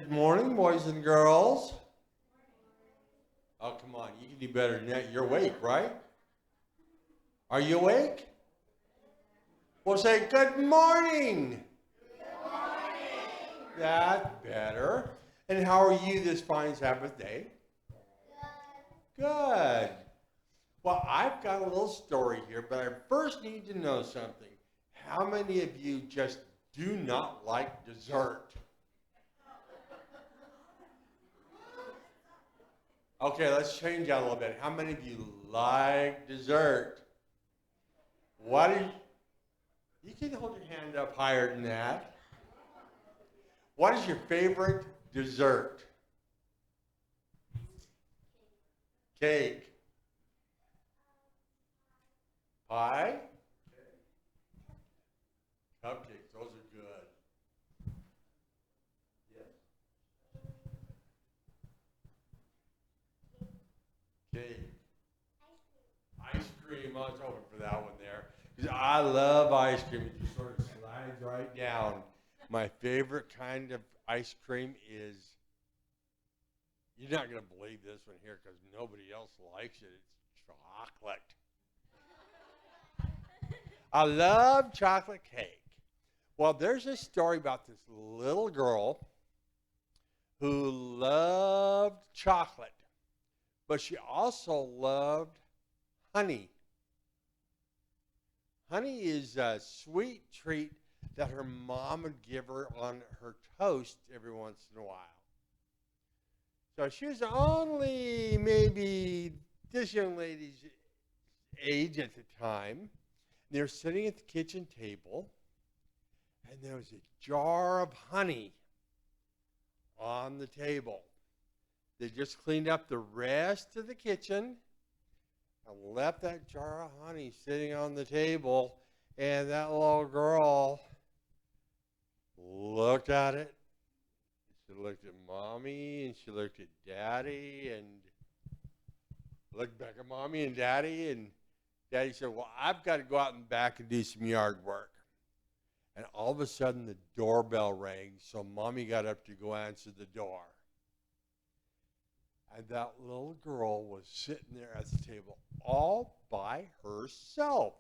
Good morning, boys and girls. Oh, come on. You can do better than that. You're awake, right? Are you awake? Well, say good morning. That's better. And how are you this fine Sabbath day? Good. Well, I've got a little story here, but I first need to know something. How many of you just do not like dessert? Okay, let's change that a little bit. How many of you like dessert? What is, you can hold your hand up higher than that. What is your favorite dessert? Cake. Pie? Cupcakes, those are good. Yes. Cake. Ice cream. I was hoping for that one there. 'Cause I love ice cream. It just sort of slides right down. My favorite kind of ice cream is, you're not going to believe this one here because nobody else likes it. It's chocolate. I love chocolate cake. Well, there's a story about this little girl who loved chocolate, but she also loved honey. Honey is a sweet treat that her mom would give her on her toast every once in a while. So she was only maybe this young lady's age at the time. They were sitting at the kitchen table, and there was a jar of honey on the table. They just cleaned up the rest of the kitchen and left that jar of honey sitting on the table, and that little girl looked at it. She looked at Mommy, and she looked at Daddy, and looked back at Mommy and Daddy, and Daddy said, well, I've got to go out in the back and do some yard work. And all of a sudden, the doorbell rang, so Mommy got up to go answer the door. And that little girl was sitting there at the table all by herself.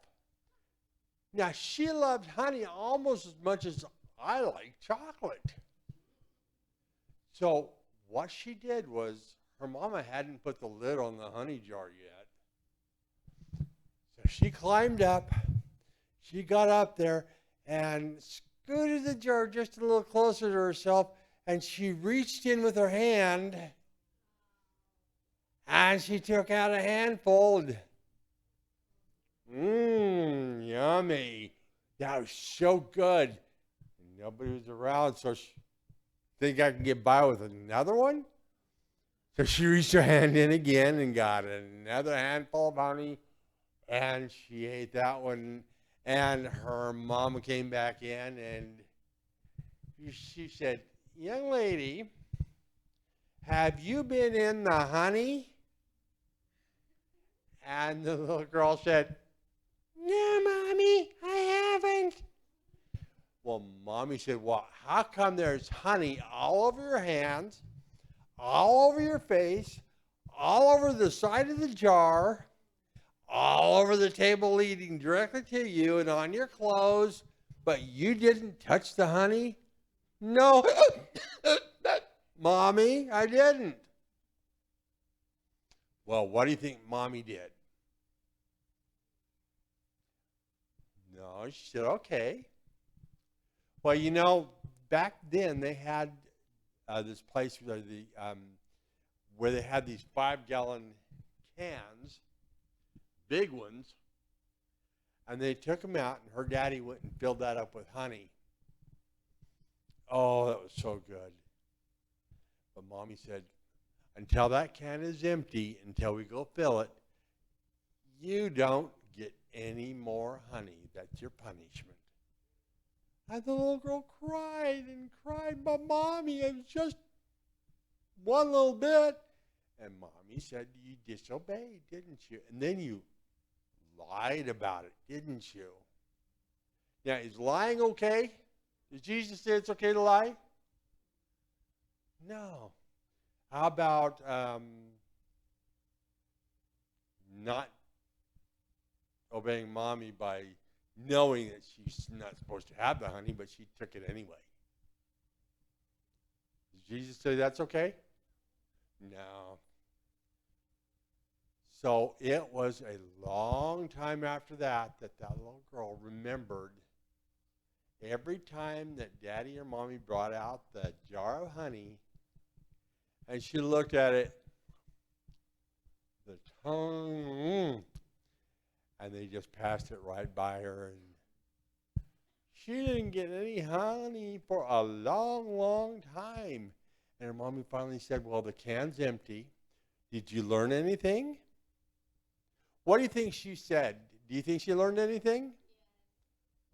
Now, she loved honey almost as much as I like chocolate. So what she did was, her mama hadn't put the lid on the honey jar yet. So she climbed up, she got up there and scooted the jar just a little closer to herself, and she reached in with her hand and she took out a handful. Yummy. That was so good. Nobody was around, so she think I can get by with another one? So she reached her hand in again and got another handful of honey, and she ate that one. And her mama came back in, and she said, young lady, have you been in the honey? And the little girl said, no, Mommy, I haven't. Well, Mommy said, well, how come there's honey all over your hands, all over your face, all over the side of the jar, all over the table leading directly to you and on your clothes, but you didn't touch the honey? No, Mommy, I didn't. Well, what do you think Mommy did? No, she said, okay. Well, you know, back then they had this place where they had these 5-gallon cans, big ones, and they took them out, and her daddy went and filled that up with honey. Oh, that was so good. But Mommy said, until that can is empty, until we go fill it, you don't get any more honey. That's your punishment. And the little girl cried and cried, but Mommy, it was just one little bit. And Mommy said, you disobeyed, didn't you? And then you lied about it, didn't you? Now, is lying okay? Did Jesus say it's okay to lie? No. How about not obeying mommy by knowing that she's not supposed to have the honey, but she took it anyway? Did Jesus say that's okay? No. So it was a long time after that that little girl remembered every time that daddy or mommy brought out the jar of honey and she looked at it, the tongue, and they just passed it right by her. And she didn't get any honey for a long, long time. And her mommy finally said, well, the can's empty. Did you learn anything? What do you think she said? Do you think she learned anything?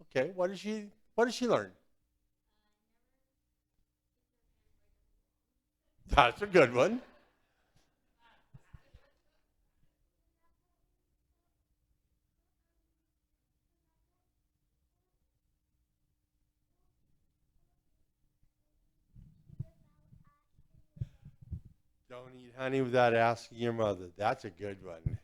Okay, what did she learn? That's a good one. Don't eat honey without asking your mother. That's a good one.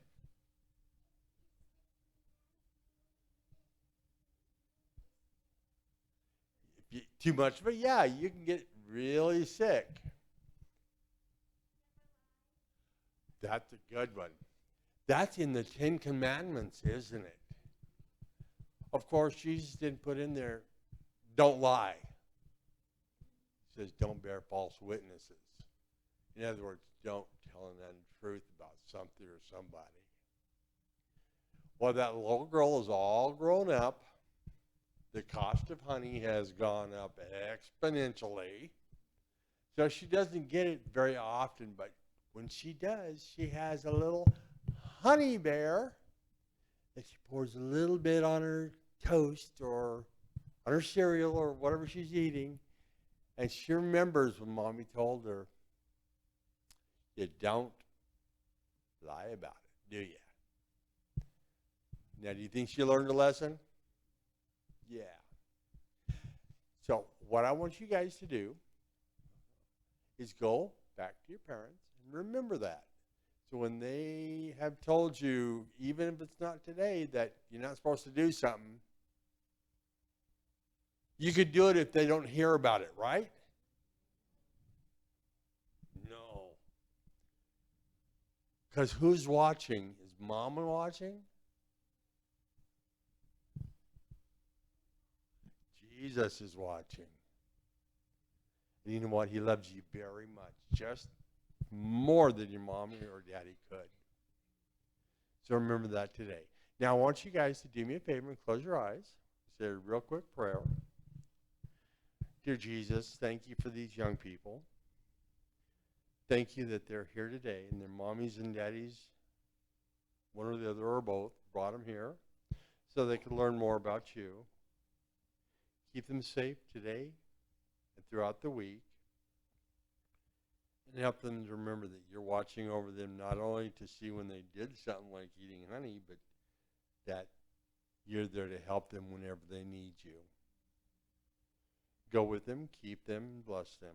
If you eat too much of it, yeah, you can get really sick. That's a good one. That's in the Ten Commandments, isn't it? Of course, Jesus didn't put in there, don't lie. He says, don't bear false witnesses. In other words, don't tell an untruth about something or somebody. Well, that little girl is all grown up. The cost of honey has gone up exponentially. So she doesn't get it very often, but when she does, she has a little honey bear that she pours a little bit on her toast or on her cereal or whatever she's eating. And she remembers when mommy told her, you don't lie about it, do you? Now, do you think she learned a lesson? Yeah. So what I want you guys to do is go back to your parents and remember that. So when they have told you, even if it's not today, that you're not supposed to do something, you could do it if they don't hear about it, right? No. Because who's watching? Is Mama watching? Jesus is watching. And you know what? He loves you very much, just more than your mommy or daddy could. So remember that today. Now I want you guys to do me a favor and close your eyes. Say a real quick prayer. Dear Jesus, thank you for these young people. Thank you that they're here today and their mommies and daddies, one or the other or both, brought them here so they could learn more about you. Keep them safe today and throughout the week. And help them to remember that you're watching over them not only to see when they did something like eating honey, but that you're there to help them whenever they need you. Go with them, keep them, bless them.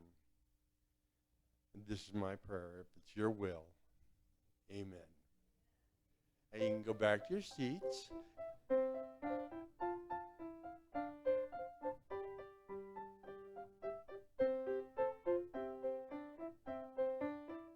And this is my prayer. If it's your will, amen. And you can go back to your seats.